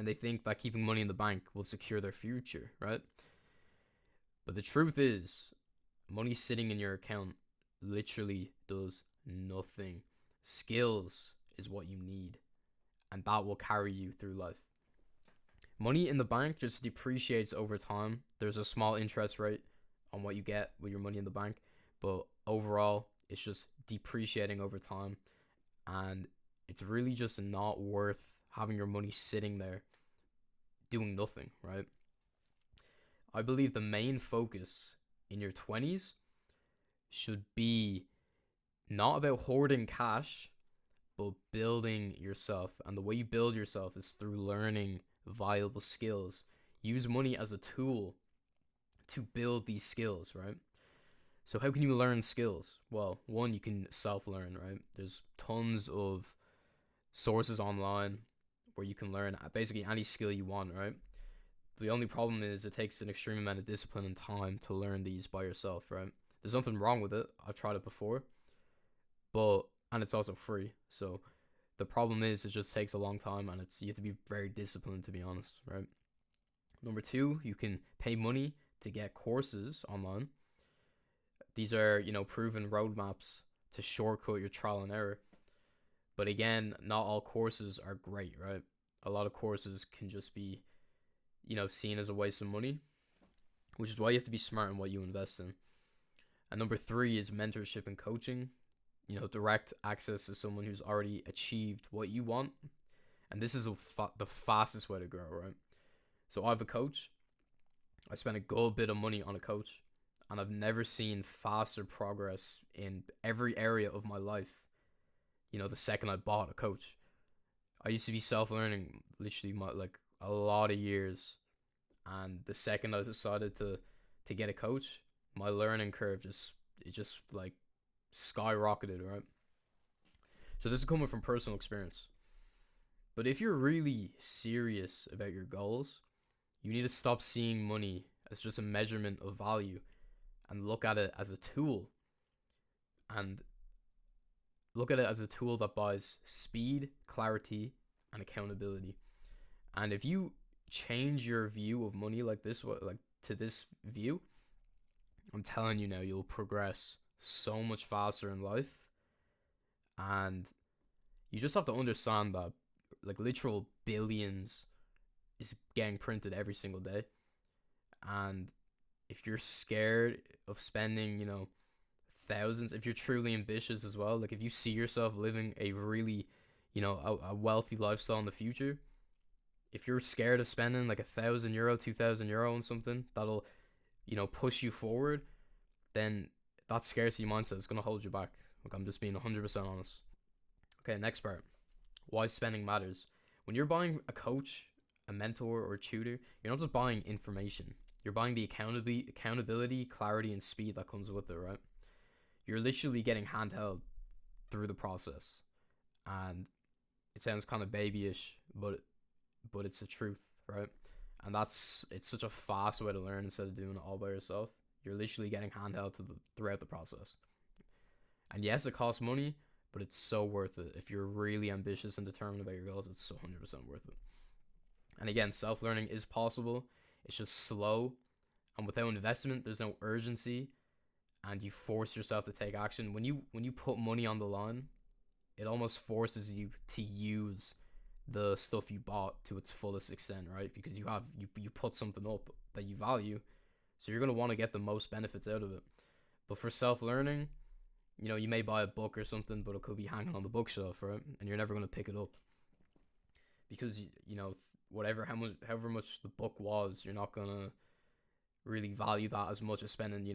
and they think that keeping money in the bank will secure their future, right? But the truth is, money sitting in your account literally does nothing. Skills is what you need, and that will carry you through life. Money in the bank just depreciates over time. There's a small interest rate on what you get with your money in the bank, but overall, it's just depreciating over time, and it's really just not worth having your money sitting there doing nothing, right? I believe the main focus in your 20s should be not about hoarding cash, but building yourself. And the way you build yourself is through learning valuable skills. Use money as a tool to build these skills, right? So how can you learn skills? Well, one, you can self-learn, right? There's tons of sources online where you can learn basically any skill you want, right? The only problem is it takes an extreme amount of discipline and time to learn these by yourself, right? There's nothing wrong with it. I've tried it before, but and it's also free. So the problem is it just takes a long time, and it's you have to be very disciplined, to be honest, right? Number two, you can pay money to get courses online. These are, proven roadmaps to shortcut your trial and error. But again, not all courses are great, right? A lot of courses can just be, seen as a waste of money, which is why you have to be smart in what you invest in. And number three is mentorship and coaching. Direct access to someone who's already achieved what you want. And this is the fastest way to grow, right? So I have a coach. I spent a good bit of money on a coach, and I've never seen faster progress in every area of my life. The second I bought a coach, I used to be self-learning literally a lot of years, and the second I decided to get a coach, my learning curve just like skyrocketed, right? So this is coming from personal experience. But if you're really serious about your goals, you need to stop seeing money as just a measurement of value and look at it as a tool. And look at it as a tool that buys speed, clarity, and accountability. And if you change your view of money like this, to this view, I'm telling you now, you'll progress so much faster in life. And you just have to understand that literal billions is getting printed every single day. And if you're scared of spending, thousands, if you're truly ambitious as well, if you see yourself living a really, a wealthy lifestyle in the future, if you're scared of spending €1,000, €2,000 on something that'll, push you forward, then that scarcity mindset is going to hold you back. I'm just being 100% honest. Okay, next part. Why spending matters. When you're buying a coach, a mentor, or a tutor, you're not just buying information. You're buying the accountability, clarity, and speed that comes with it, right? You're literally getting handheld through the process. And it sounds kind of babyish, but it's the truth, right? And it's such a fast way to learn instead of doing it all by yourself. You're literally getting handheld throughout the process. And yes, it costs money, but it's so worth it. If you're really ambitious and determined about your goals, it's so 100% worth it. And again, self-learning is possible. It's just slow. And without investment, there's no urgency. And you force yourself to take action. When you put money on the line, it almost forces you to use the stuff you bought to its fullest extent, right? Because you put something up that you value, so you're going to want to get the most benefits out of it. But for self-learning, you may buy a book or something, but it could be hanging on the bookshelf, right? And you're never going to pick it up because however much the book was, you're not going to really value that as much as spending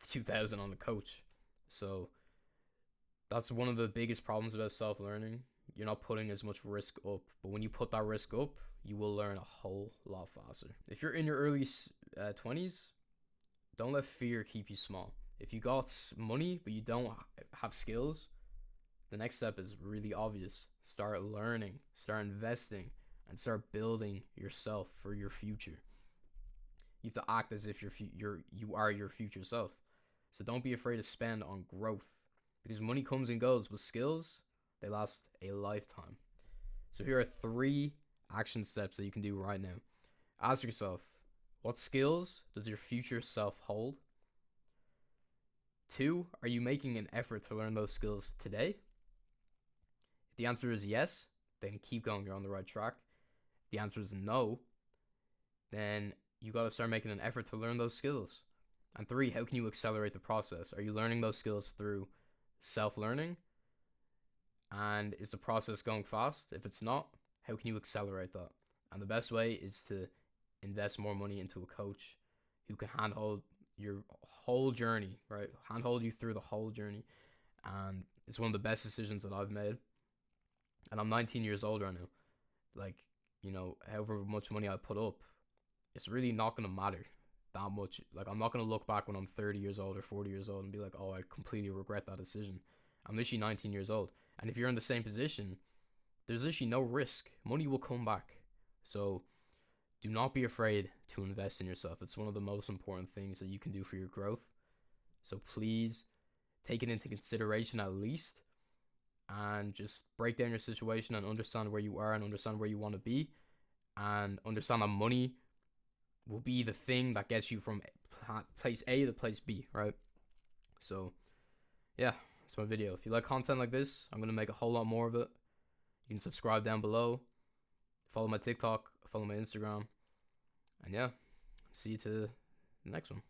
2,000 on a coach. So that's one of the biggest problems about self-learning. You're not putting as much risk up, but when you put that risk up, you will learn a whole lot faster. If you're in your early 20s, don't let fear keep you small. If you got money but you don't have skills, the next step is really obvious. Start learning, start investing, and start building yourself for your future. You have to act as if you are your future self. So don't be afraid to spend on growth, because money comes and goes, but skills, they last a lifetime. So here are 3 action steps that you can do right now. Ask yourself, what skills does your future self hold? 2, are you making an effort to learn those skills today? If the answer is yes, then keep going, you're on the right track. If the answer is no, then you got to start making an effort to learn those skills. And 3, how can you accelerate the process? Are you learning those skills through self-learning? And is the process going fast? If it's not, how can you accelerate that? And the best way is to invest more money into a coach who can handhold your whole journey, right? Handhold you through the whole journey. And it's one of the best decisions that I've made. And I'm 19 years old right now. Like, however much money I put up, it's really not going to matter that much. Like, I'm not going to look back when I'm 30 years old or 40 years old and be like, oh, I completely regret that decision. I'm literally 19 years old. And if you're in the same position, there's literally no risk. Money will come back. So do not be afraid to invest in yourself. It's one of the most important things that you can do for your growth. So please take it into consideration at least, and just break down your situation and understand where you are and understand where you want to be, and understand that money will be the thing that gets you from place A to place B, right? So yeah, that's my video. If you like content like this, I'm going to make a whole lot more of it. You can subscribe down below, follow my TikTok, follow my Instagram, and yeah, see you to the next one.